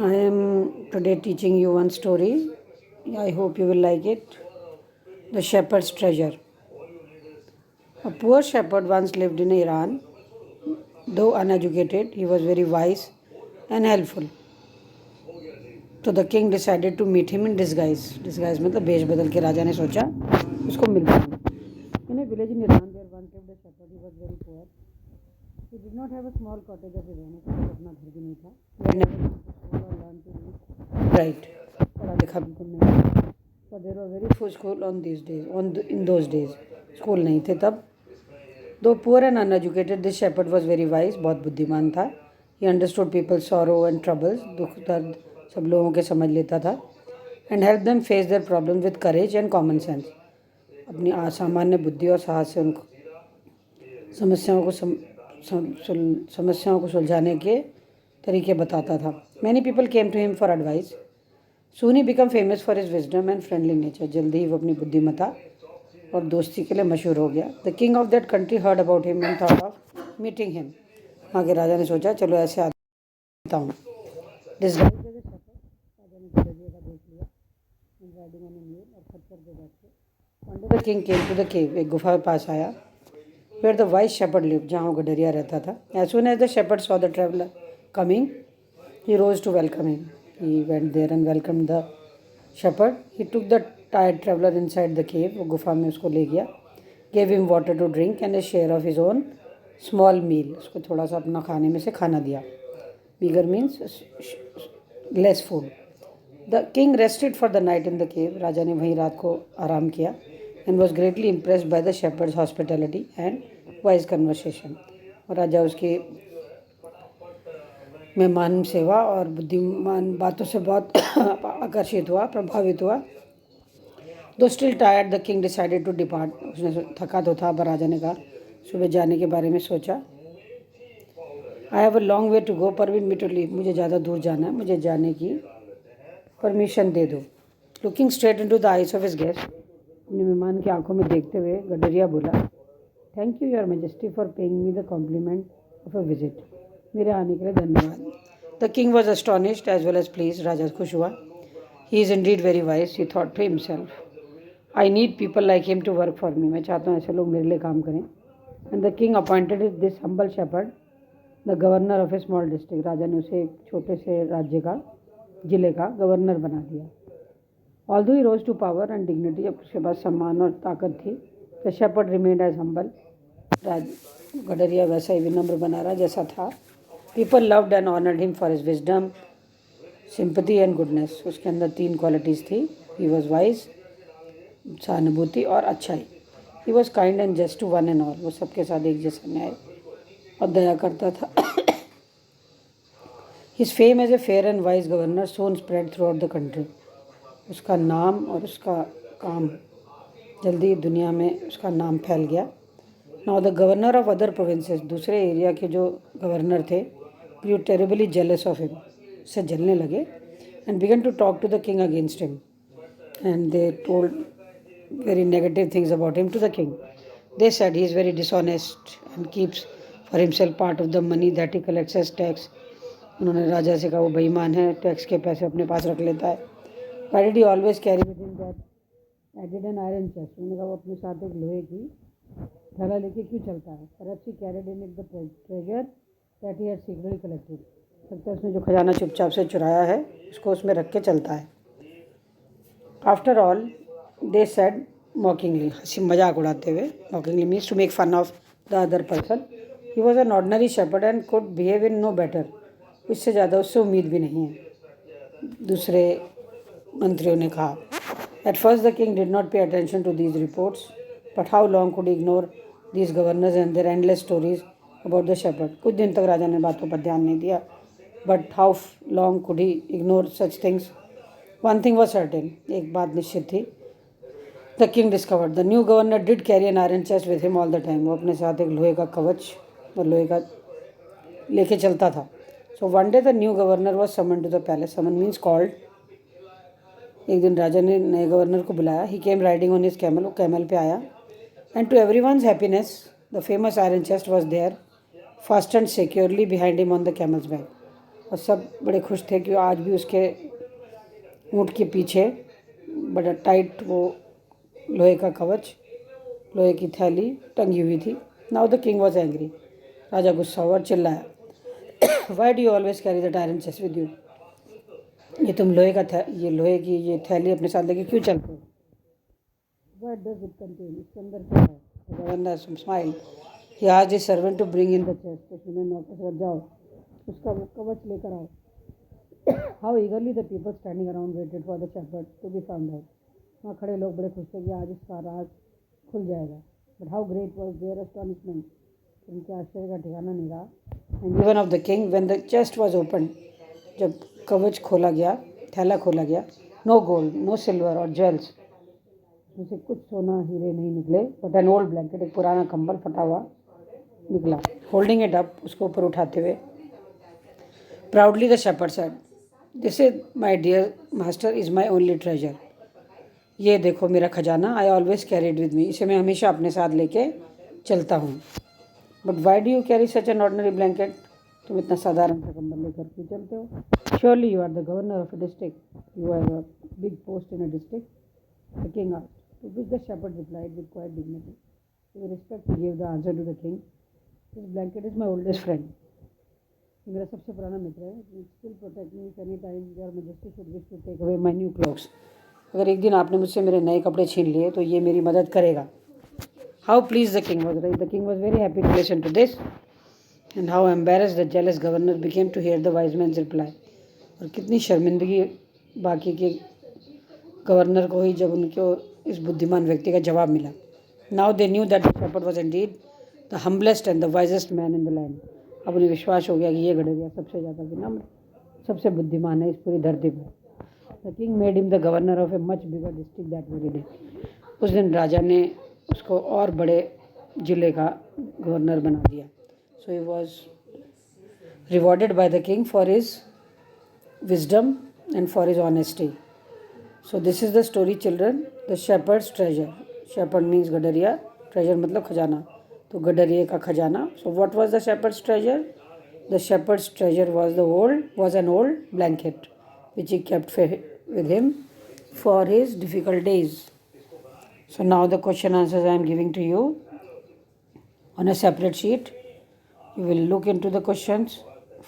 I am today teaching you one story. I hope you will like it. The Shepherd's Treasure. A poor shepherd once lived in Iran. Though uneducated, he was very wise and helpful. So the king decided to meet him in disguise. Disguise मतलब भेष बदल के राजा ने सोचा उसको मिलता हूँ. In a village in Iran, there once lived a shepherd. He was very poor. He did not have a small cottage of his own. उसके पास अपना घर भी नहीं था. He had never been to school or learned to read. Right. पढ़ा लिखा बिल्कुल नहीं. But there were very few schools on these days. In those days, school नहीं थे तब. Though poor and uneducated, this shepherd was very wise. बहुत बुद्धिमान था. He understood people's sorrow and troubles. दुख दर्द सब लोगों के समझ लेता था. And helped them face their problems with courage and common sense. अपनी असामान्य बुद्धि और साहस से उनको समस्याओं को सुलझाने के तरीके बताता था. Many people came to him for advice. Soon he became famous for his wisdom and friendly nature. जल्दी ही वो अपनी बुद्धिमत्ता और दोस्ती के लिए मशहूर हो गया. The king of that country heard about him and thought of meeting him. वहाँ के राजा ने सोचा चलो ऐसे आता हूँ. Disguised as a shepherd, राजा ने गधे का भेष लिया and riding on a mule और खच्चर पे बैठ के. One day the king came to the cave. एक गुफा के पास आया. Where the wise shepherd lived, जहाँ वो गडरिया रहता था. As soon as the shepherd saw the traveler coming, he rose to welcome him. He went there and welcomed the shepherd. He took the tired traveler inside the cave. वो गुफा में उसको ले गया. Gave him water to drink and a share of his own small meal. उसको थोड़ा सा अपना खाने में से खाना दिया. Meager means less food. The king rested for the night in the cave. राजा ने वहीं रात को आराम किया. And was greatly impressed by the shepherd's hospitality and wise conversation. और राजा उसकी मेहमान सेवा और बुद्धिमान बातों से बहुत आकर्षित हुआ, प्रभावित हुआ. Though still tired, the king decided to depart. उसने थका तो था पर राजा ने कहा सुबह जाने के बारे में सोचा. I have a long way to go. Permit me to leave. मुझे ज़्यादा दूर जाना है. मुझे जाने की परमिशन दे दो. Looking straight into the eyes of his guest, अपने मेहमान की आंखों में देखते हुए गडरिया बोला thank you your majesty for paying me the compliment of a visit. मेरे आने के लिए धन्यवाद. The king was astonished as well as pleased. राजा खुश हुआ. He is indeed very wise. He thought to himself I need people like him to work for me. मैं चाहता हूँ ऐसे लोग मेरे लिए काम करें. And the king appointed this humble shepherd the governor of A small district. राजा ने उसे एक छोटे से राज्य का जिले का गवर्नर बना दिया. Although he rose to power and dignity, अब उसके पास सम्मान और ताकत थी. The shepherd remained as humble. गडरिया वैसा ही विनम्र बना रहा जैसा था. People loved and honored him for his wisdom, sympathy and goodness. उसके अंदर 3 क्वालिटीज़ थी. He was wise, सहानुभूति और अच्छाई. He was kind and just to one and all. वो सबके साथ एक जैसा न्याय और दया करता था. His fame as a fair and wise governor soon spread throughout the country. उसका नाम और उसका काम जल्दी दुनिया में उसका नाम फैल गया. Now the governor of other provinces, दूसरे एरिया के जो गवर्नर थे, grew terribly jealous of him, से जलने लगे. And began to talk to the king against him and they told very negative things about him to the king. They said he is very dishonest and keeps for himself part of the money that he collects as tax. उन्होंने राजा से कहा वो बेईमान है, tax के पैसे अपने पास रख लेता है. Why did he always carry with him that added an iron chest? उन्होंने कहा वो अपने साथ एक लोहे की थैला लेके क्यों चलता है. Perhaps he carried in it the treasure that he had secretly collected. लगता है उसने जो खजाना चुपचाप से चुराया है उसको उसमें रख के चलता है. After all, they said mockingly, हंसी मजाक उड़ाते हुए. Mockingly means to make fun of the other person. He was an ordinary shepherd and could behave in no better. इससे ज़्यादा उससे उम्मीद भी नहीं है. दूसरे मंत्रियों ने कहा. At first the king did not pay attention to these reports, but how long could he ignore these governors and their endless stories about the shepherd? कुछ दिन तक राजा ने बातों पर ध्यान नहीं दिया. But how long could he ignore such things? One thing was certain, एक बात निश्चित थी. The king discovered the new governor did carry an iron chest with him all the time. वो अपने साथ एक लोहे का कवच और लोहे का लेके चलता था. So one day the new governor was summoned to the palace. Summon means called. एक दिन राजा ने नए गवर्नर को बुलाया. He came riding on his camel. वो कैमल पे आया. And to everyone's happiness the famous iron chest was there fastened securely behind him on the camel's back. और सब बड़े खुश थे कि आज भी उसके ऊँट के पीछे बड़ा टाइट वो लोहे का कवच, लोहे की थैली टंगी हुई थी। Now the king was angry. राजा गुस्सा हुआ और चिल्लाया, why do you always carry the iron chest with you? ये तुम ये लोहे की ये थैली अपने साथ लेके क्यों चलते हो? What does it contain? इसके अंदर क्या है? The governor smiled. He asked his servant to bring in the chest. तो उसने नौकर से कहा, जाओ उसका वो कवच लेकर आओ। How eagerly the people standing around waited for the shepherd to be found out. वहाँ खड़े लोग बड़े खुश थे कि आज इसका राज खुल जाएगा। But how great was their astonishment. उनके आश्चर्य का ठिकाना नहीं रहा। And even of the king, when the chest was opened, जब कवच खोला गया, थैला खोला गया, no gold, no silver or jewels, उसे कुछ सोना हीरे नहीं निकले, बट एन ओल्ड ब्लैंकेट, एक पुराना कंबल फटा हुआ निकला। होल्डिंग इट अप, उसको ऊपर उठाते हुए, proudly the shepherd said, this is my dear master is my only treasure. ये देखो मेरा खजाना, I always carried with me, इसे मैं हमेशा अपने साथ लेके चलता हूँ। But why do you carry such an ordinary blanket? तुम इतना साधारण सा कंबल लेकर क्यों चलते हो? Surely you are the governor of a district, you have a big post in a district, the king asked. To which the shepherd replied with quiet dignity. With respect, he gave the answer to the king. This blanket is my oldest friend. ये मेरा सबसे पुराना मित्र है. It will still protect me if any time your majesty should wish to take away my new clothes. अगर एक दिन आपने मुझसे मेरे नए कपड़े छीन लिए तो ये मेरी मदद करेगा. How pleased the king was. The king was very happy to listen to this. And how embarrassed the jealous governor became to hear the wise man's reply. और कितनी शर्मिंदगी बाकी के गवर्नर को ही जब उनको इस बुद्धिमान व्यक्ति का जवाब मिला। Now they knew that the shepherd was indeed the humblest and the wisest man in the land. अब उन्हें विश्वास हो गया कि ये गडरिया सबसे ज़्यादा विनम्र, सबसे बुद्धिमान है इस पूरी धरती पर। The king made him the governor of a much bigger district that very day. उस दिन राजा ने उसको और बड़े जिले का गवर्नर बना दिया। So he was rewarded by the king for his wisdom and for his honesty. So this is the story, children, the shepherd's treasure. Shepherd means गडरिया, treasure मतलब खजाना, तो गडरिये का खजाना. So what was the shepherd's treasure? The shepherd's treasure was an old blanket which he kept with him for his difficult days. So now the question answers I am giving to you on a separate sheet. You will look into the questions,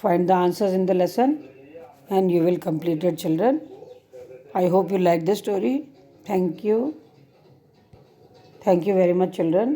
find the answers in the lesson, and you will complete it, children. I hope you like this story. Thank you. Thank you very much, children.